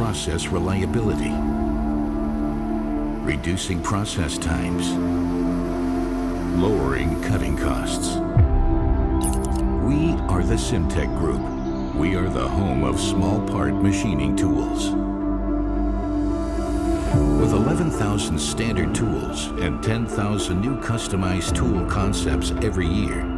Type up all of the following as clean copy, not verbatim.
process reliability, reducing process times, lowering cutting costs. We are the SIMTEK Group. We are the home of small part machining tools. With 11,000 standard tools and 10,000 new customized tool concepts every year,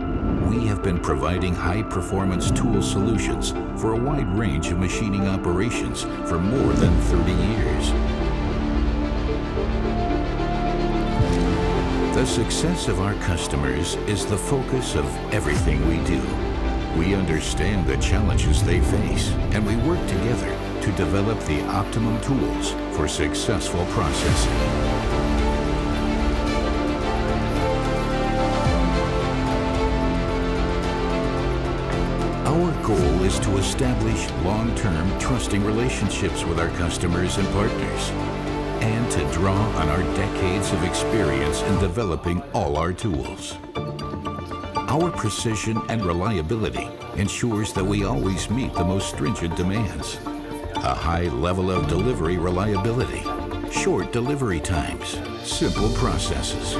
we have been providing high-performance tool solutions for a wide range of machining operations for more than 30 years. The success of our customers is the focus of everything we do. We understand the challenges they face, and we work together to develop the optimum tools for successful processing. Our goal is to establish long-term, trusting relationships with our customers and partners, and to draw on our decades of experience in developing all our tools. Our precision and reliability ensures that we always meet the most stringent demands. A high level of delivery reliability, short delivery times, simple processes.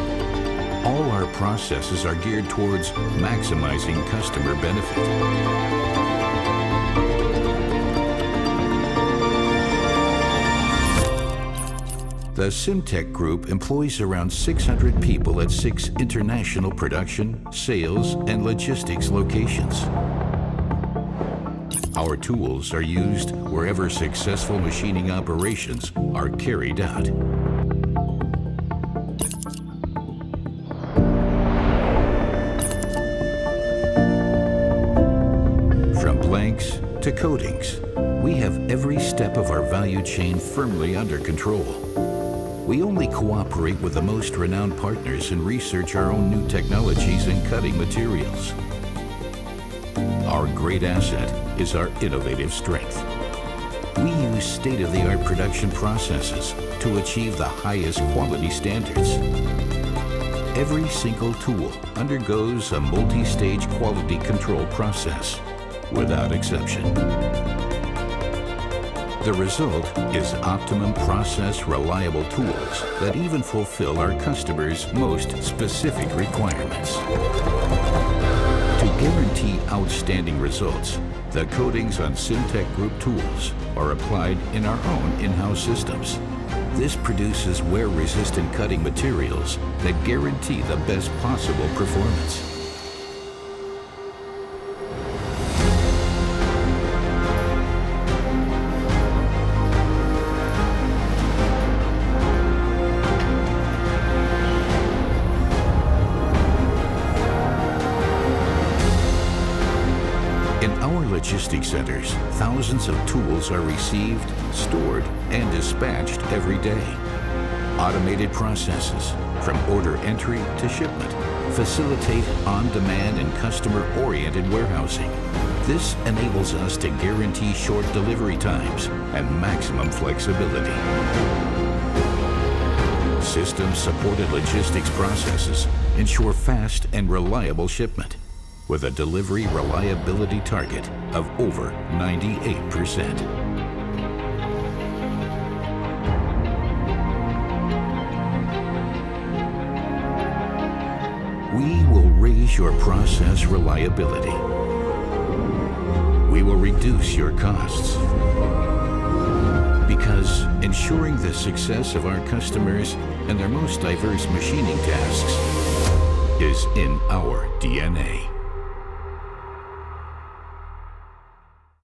All our processes are geared towards maximizing customer benefit. The SIMTEK Group employs around 600 people at 6 international production, sales, and logistics locations. Our tools are used wherever successful machining operations are carried out. From blanks to coatings, we have every step of our value chain firmly under control. We only cooperate with the most renowned partners and research our own new technologies and cutting materials. Our great asset is our innovative strength. We use state-of-the-art production processes to achieve the highest quality standards. Every single tool undergoes a multi-stage quality control process, without exception. The result is optimum process reliable tools that even fulfill our customers' most specific requirements. To guarantee outstanding results, the coatings on SIMTEK Group tools are applied in our own in-house systems. This produces wear-resistant cutting materials that guarantee the best possible performance. In our logistics centers, thousands of tools are received, stored, and dispatched every day. Automated processes, from order entry to shipment, facilitate on-demand and customer-oriented warehousing. This enables us to guarantee short delivery times and maximum flexibility. System-supported logistics processes ensure fast and reliable shipment, with a delivery reliability target of over 98%. We will raise your process reliability. We will reduce your costs. Because ensuring the success of our customers and their most diverse machining tasks is in our DNA.